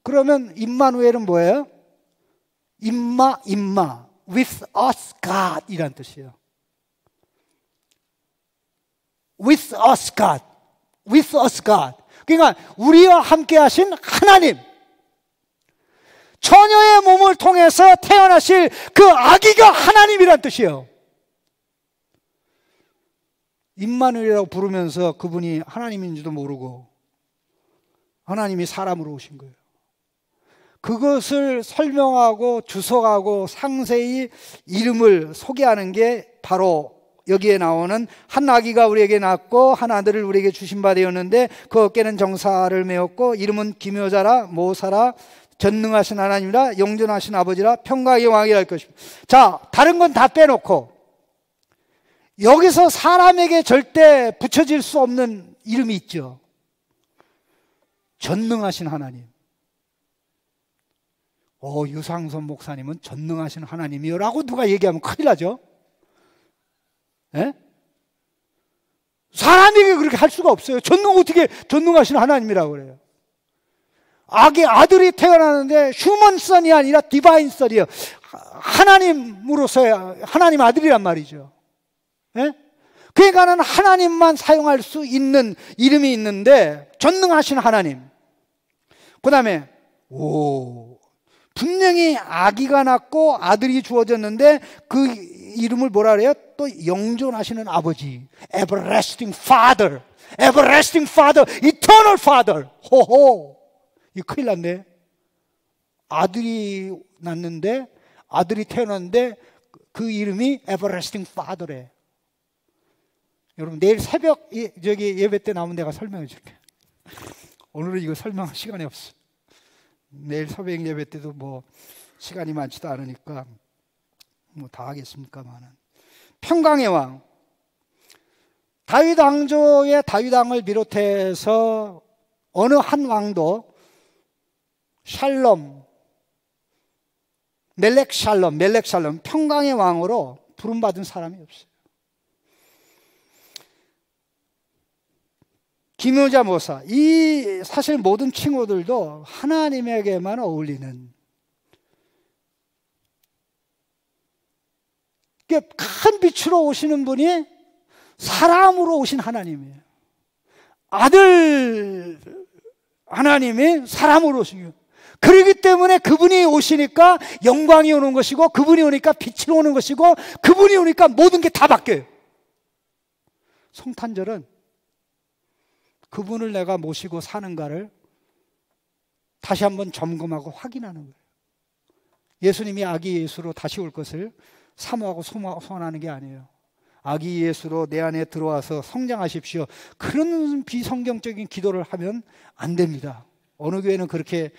그러면 임마누엘은 뭐예요? 임마 with us God 이란 뜻이에요. with us God. 그러니까 우리와 함께 하신 하나님, 처녀의 몸을 통해서 태어나실 그 아기가 하나님이란 뜻이에요. 임마누엘이라고 부르면서 그분이 하나님인지도 모르고 하나님이 사람으로 오신 거예요. 그것을 설명하고 주석하고 상세히 이름을 소개하는 게 바로 여기에 나오는 한 아기가 우리에게 낳았고 한 아들을 우리에게 주신 바 되었는데 그 어깨는 정사를 메었고 이름은 기묘자라 모사라 전능하신 하나님이라 영존하신 아버지라 평강의 왕이라 할 것입니다. 자, 다른 건 다 빼놓고 여기서 사람에게 절대 붙여질 수 없는 이름이 있죠. 전능하신 하나님. 유상선 목사님은 전능하신 하나님이요 라고 누가 얘기하면 큰일 나죠. 예? 사람에게 그렇게 할 수가 없어요. 어떻게 전능하신 하나님이라고 그래요. 아들이 태어나는데 휴먼 선이 아니라 디바인 선이에요. 하나님으로서의 하나님 아들이란 말이죠. 예? 그러니까는 하나님만 사용할 수 있는 이름이 있는데 전능하신 하나님. 그 다음에 분명히 아기가 낳고 아들이 주어졌는데 그 이름을 뭐라 그래요? 또 영존하시는 아버지, Everlasting Father, Everlasting Father, Eternal Father. 호호, 이거 큰일 났네. 아들이 태어났는데 그 이름이 Everlasting Father래. 여러분 내일 새벽 예배 때 나오면 내가 설명해 줄게. 오늘은 이거 설명할 시간이 없어. 내일 새벽 예배 때도 뭐 시간이 많지도 않으니까 뭐 다 하겠습니까만은. 평강의 왕, 다윗 왕조의 다윗 왕을 비롯해서 어느 한 왕도 샬롬, 멜렉 샬롬 평강의 왕으로 부름받은 사람이 없어요. 기묘자 모사, 이 사실 모든 칭호들도 하나님에게만 어울리는 큰 빛으로 오시는 분이 사람으로 오신 하나님이에요. 아들 하나님이 사람으로 오신 거예요. 그렇기 때문에 그분이 오시니까 영광이 오는 것이고 그분이 오니까 빛이 오는 것이고 그분이 오니까 모든 게 다 바뀌어요. 성탄절은 그분을 내가 모시고 사는가를 다시 한번 점검하고 확인하는 거예요. 예수님이 아기 예수로 다시 올 것을 사모하고 소원하는 게 아니에요. 아기 예수로 내 안에 들어와서 성장하십시오. 그런 비성경적인 기도를 하면 안 됩니다. 어느 교회는 그렇게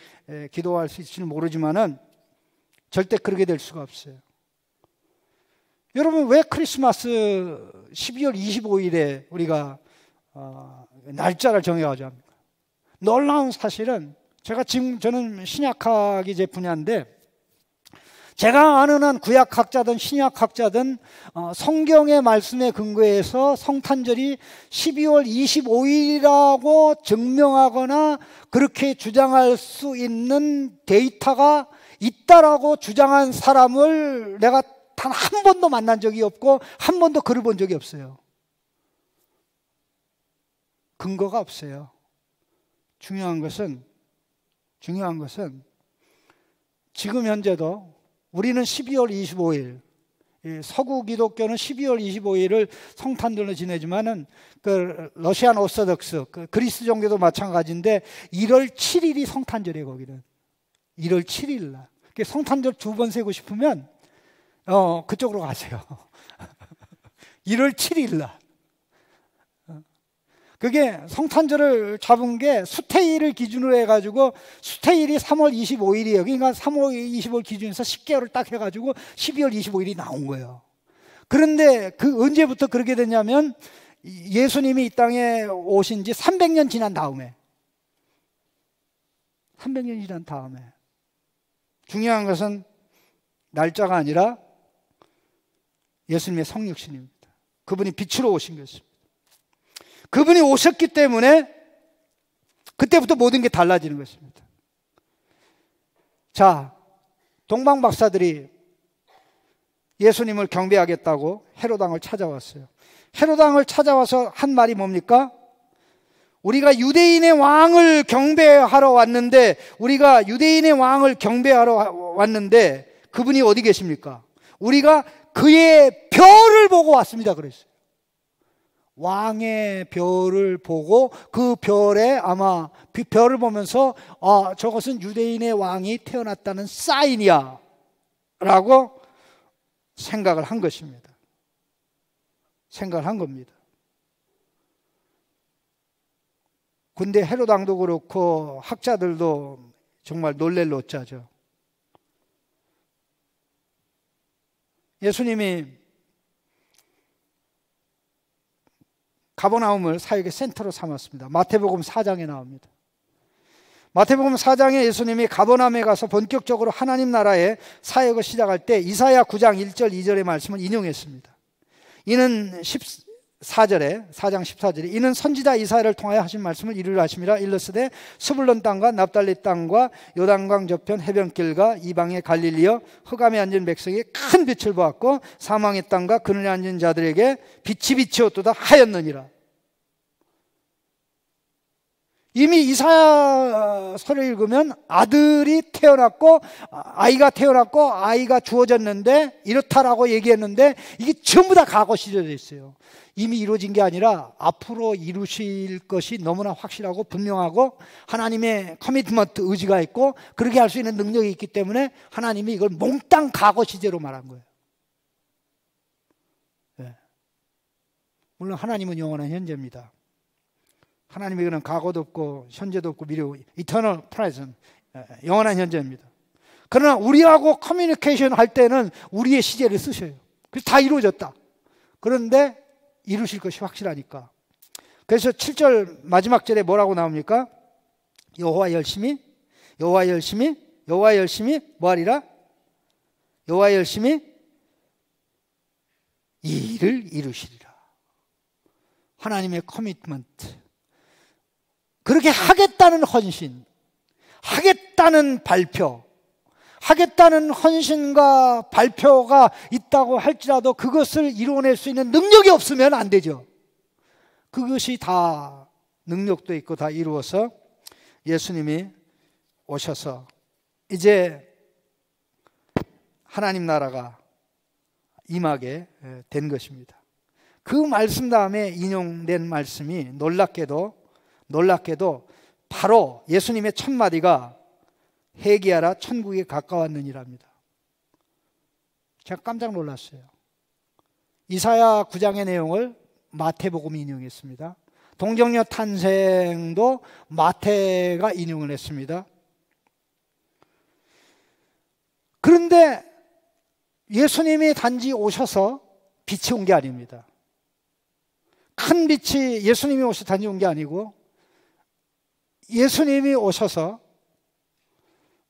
기도할 수 있을지는 모르지만은 절대 그렇게 될 수가 없어요. 여러분 왜 크리스마스 12월 25일에 우리가 날짜를 정해가지고 합니까? 놀라운 사실은 저는 신약학이 제 분야인데 제가 아는 한 구약학자든 신약학자든 성경의 말씀에 근거해서 성탄절이 12월 25일이라고 증명하거나 그렇게 주장할 수 있는 데이터가 있다라고 주장한 사람을 내가 단 한 번도 만난 적이 없고 한 번도 글을 본 적이 없어요. 근거가 없어요. 중요한 것은 지금 현재도 우리는 12월 25일, 서구 기독교는 12월 25일을 성탄절로 지내지만은 그 러시안 오르소독스, 그 그리스 종교도 마찬가지인데 1월 7일이 성탄절이에요. 거기는 1월 7일 날. 성탄절 2번 세고 싶으면 그쪽으로 가세요. 1월 7일 날. 그게 성탄절을 잡은 게 수태일을 기준으로 해가지고 수태일이 3월 25일이에요. 그러니까 3월 25일 기준에서 10개월을 딱 해가지고 12월 25일이 나온 거예요. 그런데 그 언제부터 그렇게 됐냐면 예수님이 이 땅에 오신 지 300년 지난 다음에 중요한 것은 날짜가 아니라 예수님의 성육신입니다. 그분이 빛으로 오신 것입니다. 그분이 오셨기 때문에 그때부터 모든 게 달라지는 것입니다. 자, 동방 박사들이 예수님을 경배하겠다고 헤롯 왕을 찾아왔어요. 헤롯 왕을 찾아와서 한 말이 뭡니까? 우리가 유대인의 왕을 경배하러 왔는데, 우리가 유대인의 왕을 경배하러 왔는데 그분이 어디 계십니까? 우리가 그의 별을 보고 왔습니다 그랬어요. 왕의 별을 보고 그 별에 아마 그 별을 보면서 저것은 유대인의 왕이 태어났다는 사인이야 라고 생각을 한 것입니다. 생각을 한 겁니다. 근데 헤롯 왕도 그렇고 학자들도 정말 놀랄 노짜죠. 예수님이 가버나움을 사역의 센터로 삼았습니다. 마태복음 4장에 나옵니다. 마태복음 4장에 예수님이 가버나움에 가서 본격적으로 하나님 나라의 사역을 시작할 때 이사야 9장 1절 2절의 말씀을 인용했습니다. 이는 4장 14절에 이는 선지자 이사야를 통하여 하신 말씀을 이루려 하심이라. 일러스되 스불론 땅과 납달리 땅과 요단강 저편 해변길과 이방의 갈릴리여 흑암에 앉은 백성이 큰 빛을 보았고 사망의 땅과 그늘에 앉은 자들에게 빛이 비치었도다 하였느니라. 이미 이사야서를 읽으면 아들이 태어났고 아이가 태어났고 아이가 주어졌는데 이렇다라고 얘기했는데 이게 전부 다 과거 시절에 있어요. 이미 이루어진 게 아니라 앞으로 이루실 것이 너무나 확실하고 분명하고 하나님의 커미트먼트 의지가 있고 그렇게 할 수 있는 능력이 있기 때문에 하나님이 이걸 몽땅 과거 시제로 말한 거예요. 네. 물론 하나님은 영원한 현재입니다. 하나님에게는 과거도 없고 현재도 없고 미래도 eternal present, 영원한 현재입니다. 그러나 우리하고 커뮤니케이션 할 때는 우리의 시제를 쓰셔요. 그래서 다 이루어졌다. 그런데 이루실 것이 확실하니까. 그래서 7절 마지막 절에 뭐라고 나옵니까? 여호와 열심히 뭐하리라? 여호와 열심히 이 일을 이루시리라. 하나님의 커미트먼트, 그렇게 하겠다는 헌신, 하겠다는 발표, 하겠다는 헌신과 발표가 있다고 할지라도 그것을 이루어낼 수 있는 능력이 없으면 안 되죠. 그것이 다 능력도 있고 다 이루어서 예수님이 오셔서 이제 하나님 나라가 임하게 된 것입니다. 그 말씀 다음에 인용된 말씀이 놀랍게도 바로 예수님의 첫 마디가 회개하라 천국에 가까웠느니랍니다. 제가 깜짝 놀랐어요. 이사야 9장의 내용을 마태복음이 인용했습니다. 동정녀 탄생도 마태가 인용을 했습니다. 그런데 예수님이 단지 오셔서 빛이 온 게 아닙니다. 큰 빛이 예수님이 오셔서 단지 온 게 아니고 예수님이 오셔서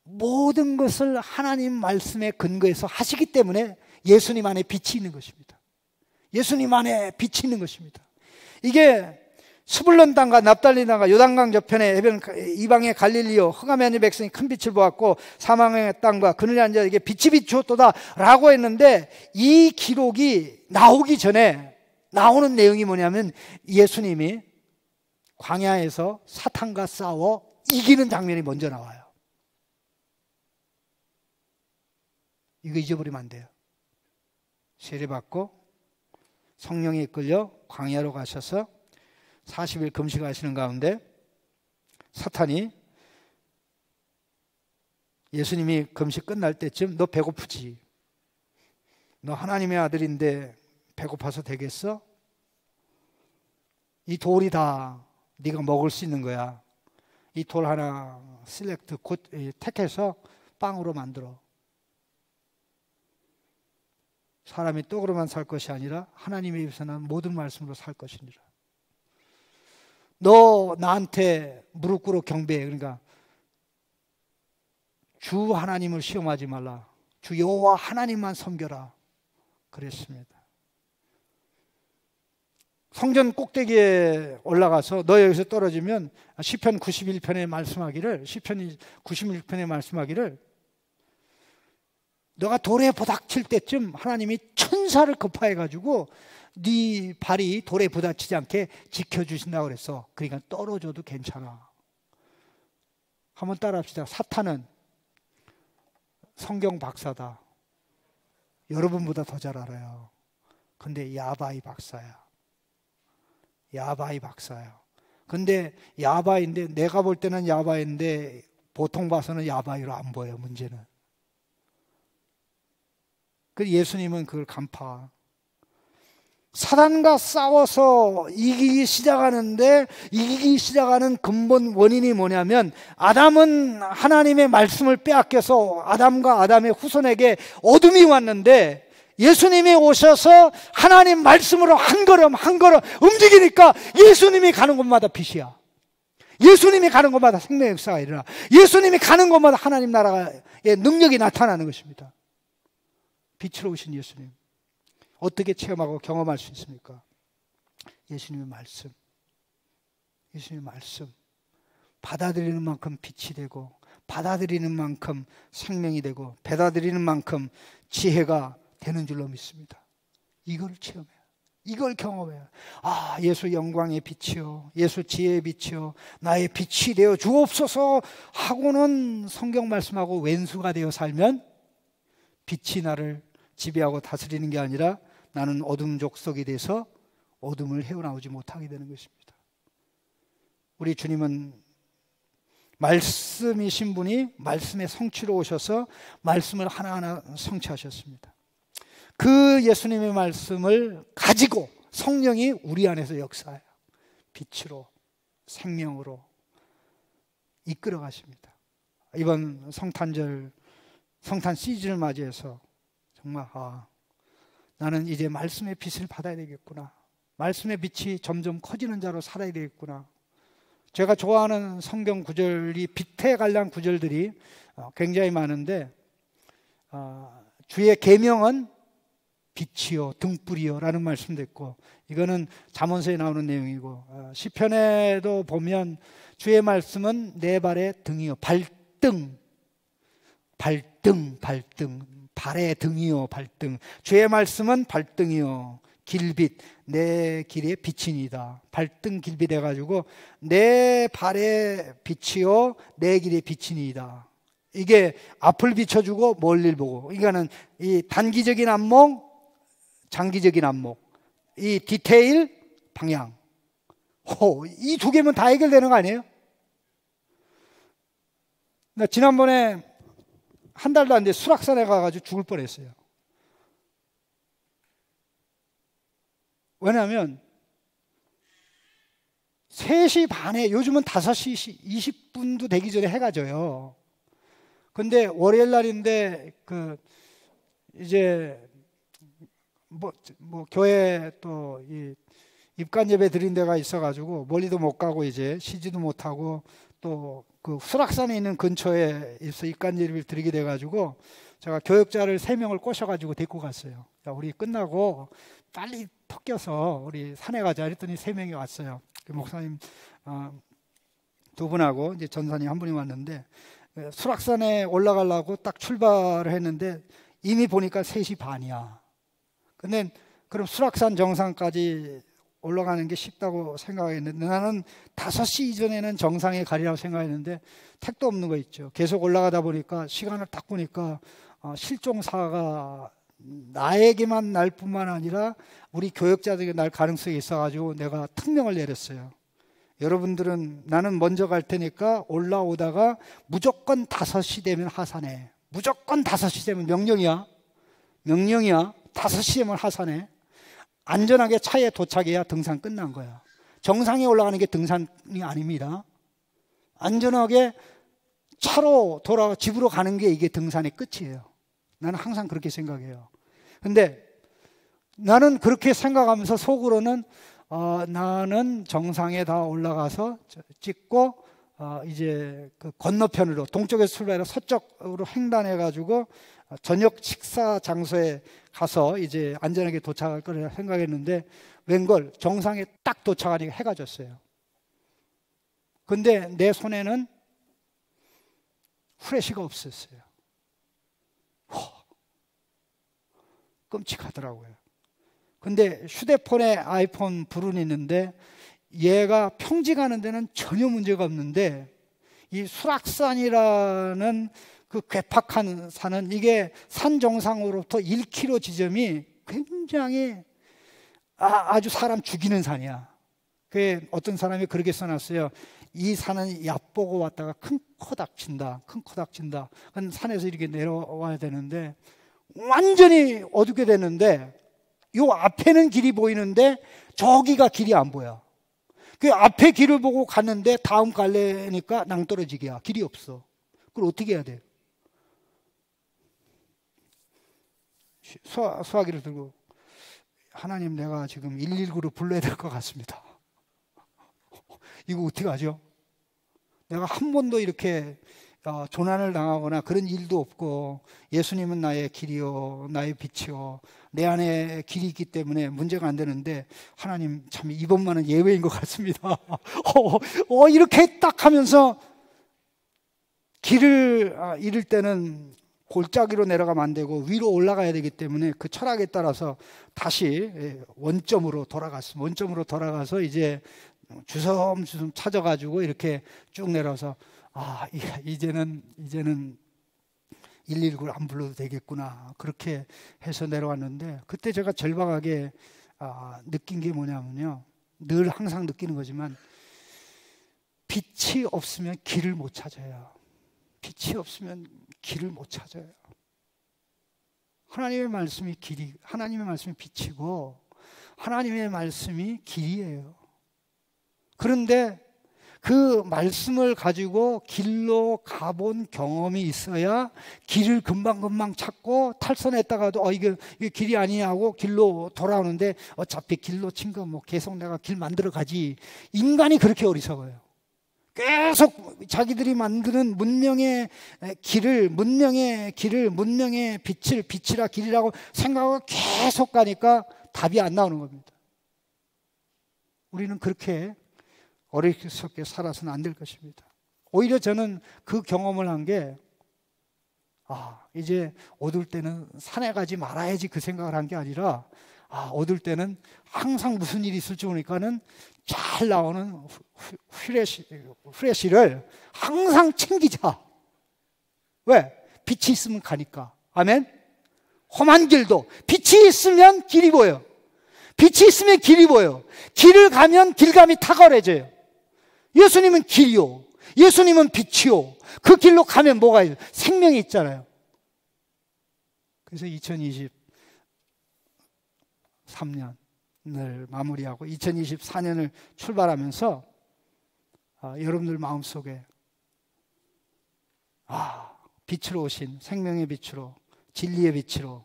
모든 것을 하나님 말씀에 근거해서 하시기 때문에 예수님 안에 빛이 있는 것입니다. 예수님 안에 빛이 있는 것입니다. 이게 스불론 땅과 납달리 땅과 요단강 저편의 해변 이방의 갈릴리요 흑암에 앉은 백성이 큰 빛을 보았고 사망의 땅과 그늘에 앉은 자에게 빛이 비추었도다 라고 했는데 이 기록이 나오기 전에 나오는 내용이 뭐냐면 예수님이 광야에서 사탄과 싸워 이기는 장면이 먼저 나와요. 이거 잊어버리면 안 돼요. 세례받고 성령에 이끌려 광야로 가셔서 40일 금식하시는 가운데 사탄이 예수님이 금식 끝날 때쯤 너 배고프지? 너 하나님의 아들인데 배고파서 되겠어? 이 돌이 다 네가 먹을 수 있는 거야. 이 돌 하나 셀렉트 택해서 빵으로 만들어. 사람이 떡으로만 살 것이 아니라 하나님의 입에서 난 모든 말씀으로 살 것이니라. 너 나한테 무릎 꿇어 경배해. 그러니까 주 하나님을 시험하지 말라. 주 여호와 하나님만 섬겨라. 그랬습니다. 성전 꼭대기에 올라가서 너 여기서 떨어지면 시편 91편에 말씀하기를 너가 돌에 부닥칠 때쯤 하나님이 천사를 급파해가지고 네 발이 돌에 부딪히지 않게 지켜주신다고 그랬어. 그러니까 떨어져도 괜찮아. 한번 따라합시다. 사탄은 성경 박사다. 여러분보다 더 잘 알아요. 근데 야바이 박사야. 야바이 박사야. 근데 야바인데, 내가 볼 때는 야바인데 보통 봐서는 야바이로 안 보여. 문제는. 그 예수님은 그걸 간파. 사단과 싸워서 이기기 시작하는 근본 원인이 뭐냐면, 아담은 하나님의 말씀을 빼앗겨서 아담과 아담의 후손에게 어둠이 왔는데, 예수님이 오셔서 하나님 말씀으로 한 걸음 한 걸음 움직이니까 예수님이 가는 곳마다 빛이야. 예수님이 가는 곳마다 생명의 역사가 일어나. 예수님이 가는 곳마다 하나님 나라의 능력이 나타나는 것입니다. 빛으로 오신 예수님. 어떻게 체험하고 경험할 수 있습니까? 예수님의 말씀. 예수님의 말씀. 받아들이는 만큼 빛이 되고, 받아들이는 만큼 생명이 되고, 받아들이는 만큼 지혜가 되는 줄로 믿습니다. 이걸 체험해요. 이걸 경험해요. 아, 예수 영광의 빛이요, 예수 지혜의 빛이요, 나의 빛이 되어 주옵소서 하고는 성경 말씀하고 왼수가 되어 살면 빛이 나를 지배하고 다스리는 게 아니라 나는 어둠 족속이 돼서 어둠을 헤어나오지 못하게 되는 것입니다. 우리 주님은 말씀이신 분이 말씀의 성취로 오셔서 말씀을 하나하나 성취하셨습니다. 그 예수님의 말씀을 가지고 성령이 우리 안에서 역사해요. 빛으로, 생명으로 이끌어 가십니다. 이번 성탄절, 성탄 시즌을 맞이해서 정말 나는 이제 말씀의 빛을 받아야 되겠구나. 말씀의 빛이 점점 커지는 자로 살아야 되겠구나. 제가 좋아하는 성경 구절이, 빛에 관련 구절들이 굉장히 많은데, 주의 계명은 빛이요 등불이요 라는 말씀도 있고, 이거는 잠언서에 나오는 내용이고, 시편에도 보면 주의 말씀은 내 발의 등이요, 발등, 발의 등이요, 발등. 주의 말씀은 발등이요, 길빛, 내 길의 빛이니다. 발등 길빛 해가지고 내 발의 빛이요, 내 길의 빛이니다. 이게 앞을 비춰주고 멀리를 보고, 이거는 이 단기적인 안목, 장기적인 안목, 이 디테일, 방향. 이 두 개면 다 해결되는 거 아니에요? 나 지난번에 한 달도 안 돼 수락산에 가가지고 죽을 뻔했어요. 왜냐하면 3시 반에, 요즘은 5시 20분도 되기 전에 해가 져요. 근데 월요일 날인데 이제 뭐 교회 또 이 입간 예배 드린 데가 있어가지고 멀리도 못 가고 이제 쉬지도 못하고, 또 그 수락산에 있는 근처에 있어 입간 예배를 드리게 돼가지고 제가 교역자를 3명을 꼬셔가지고 데리고 갔어요. 야, 우리 끝나고 빨리 턱껴서 우리 산에 가자 그랬더니 3명이 왔어요. 그 목사님 2분하고 이제 전사님 1분이 왔는데, 수락산에 올라가려고 딱 출발을 했는데 이미 보니까 3시 반이야. 근데 그럼 수락산 정상까지 올라가는 게 쉽다고 생각했는데, 나는 5시 이전에는 정상에 가리라고 생각했는데 택도 없는 거 있죠. 계속 올라가다 보니까 시간을 딱 보니까 실종사가 나에게만 날 뿐만 아니라 우리 교역자들에게 날 가능성이 있어가지고 내가 특명을 내렸어요. 여러분들은 나는 먼저 갈 테니까 올라오다가 무조건 5시 되면 하산해. 무조건 5시 되면 명령이야. 5시 되면 하산해. 안전하게 차에 도착해야 등산 끝난 거야. 정상에 올라가는 게 등산이 아닙니다. 안전하게 차로 돌아가 집으로 가는 게 이게 등산의 끝이에요. 나는 항상 그렇게 생각해요. 근데 나는 그렇게 생각하면서 속으로는 나는 정상에 다 올라가서 찍고 이제 그 건너편으로, 동쪽에서 출발해서 서쪽으로 횡단해가지고 저녁 식사 장소에 가서 이제 안전하게 도착할 거라 생각했는데, 웬걸 정상에 딱 도착하니까 해가 졌어요. 근데 내 손에는 후레쉬가 없었어요. 끔찍하더라고요. 근데 휴대폰에 아이폰 불은 있는데 얘가 평지 가는 데는 전혀 문제가 없는데 이 수락산이라는 그 괴팍한 산은 이게 산 정상으로부터 1km 지점이 굉장히 아주 사람 죽이는 산이야. 그 어떤 사람이 그렇게 써놨어요. 이 산은 얕보고 왔다가 큰 코 닥친다. 큰 코 닥친다. 산에서 이렇게 내려와야 되는데 완전히 어둡게 됐는데 요 앞에는 길이 보이는데 저기가 길이 안 보여. 그 앞에 길을 보고 갔는데 다음 갈래니까 낭떠러지기야. 길이 없어. 그걸 어떻게 해야 돼? 수화기를 들고 하나님, 내가 지금 119를 불러야 될 것 같습니다. 이거 어떻게 하죠? 내가 한 번도 이렇게 조난을 당하거나 그런 일도 없고 예수님은 나의 길이요 나의 빛이요 내 안에 길이 있기 때문에 문제가 안 되는데 하나님, 참 이번만은 예외인 것 같습니다. 이렇게 딱 하면서 길을 잃을 때는 골짜기로 내려가면 안 되고 위로 올라가야 되기 때문에 그 철학에 따라서 다시 원점으로 돌아갔습니다. 원점으로 돌아가서 이제 주섬주섬 찾아가지고 이렇게 쭉 내려서 이제는 119를 안 불러도 되겠구나, 그렇게 해서 내려왔는데, 그때 제가 절박하게 느낀 게 뭐냐면요, 늘 항상 느끼는 거지만 빛이 없으면 길을 못 찾아요. 빛이 없으면 길을 못 찾아요. 하나님의 말씀이 길이, 하나님의 말씀이 빛이고 하나님의 말씀이 길이에요. 그런데 그 말씀을 가지고 길로 가본 경험이 있어야 길을 금방금방 찾고 탈선했다가도 이게 길이 아니냐고 길로 돌아오는데 어차피 길로 친 거 뭐 계속 내가 길 만들어 가지. 인간이 그렇게 어리석어요. 계속 자기들이 만드는 문명의 길을, 문명의 빛을 빛이라 길이라고 생각하고 계속 가니까 답이 안 나오는 겁니다. 우리는 그렇게 어리석게 살아서는 안 될 것입니다. 오히려 저는 그 경험을 한 게 이제 어두울 때는 산에 가지 말아야지 그 생각을 한 게 아니라 어두울 때는 항상 무슨 일이 있을지 모르니까는 잘 나오는 후레쉬를 항상 챙기자. 왜? 빛이 있으면 가니까. 아멘? 험한 길도 빛이 있으면 길이 보여. 빛이 있으면 길이 보여. 길을 가면 길감이 탁월해져요. 예수님은 길이요, 예수님은 빛이요. 그 길로 가면 뭐가 있어요? 생명이 있잖아요. 그래서 2023년을 마무리하고 2024년을 출발하면서 여러분들 마음속에 빛으로 오신, 생명의 빛으로, 진리의 빛으로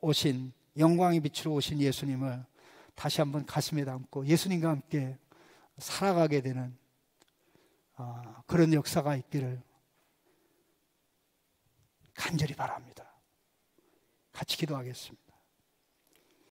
오신, 영광의 빛으로 오신 예수님을 다시 한번 가슴에 담고 예수님과 함께 살아가게 되는 그런 역사가 있기를 간절히 바랍니다. 같이 기도하겠습니다.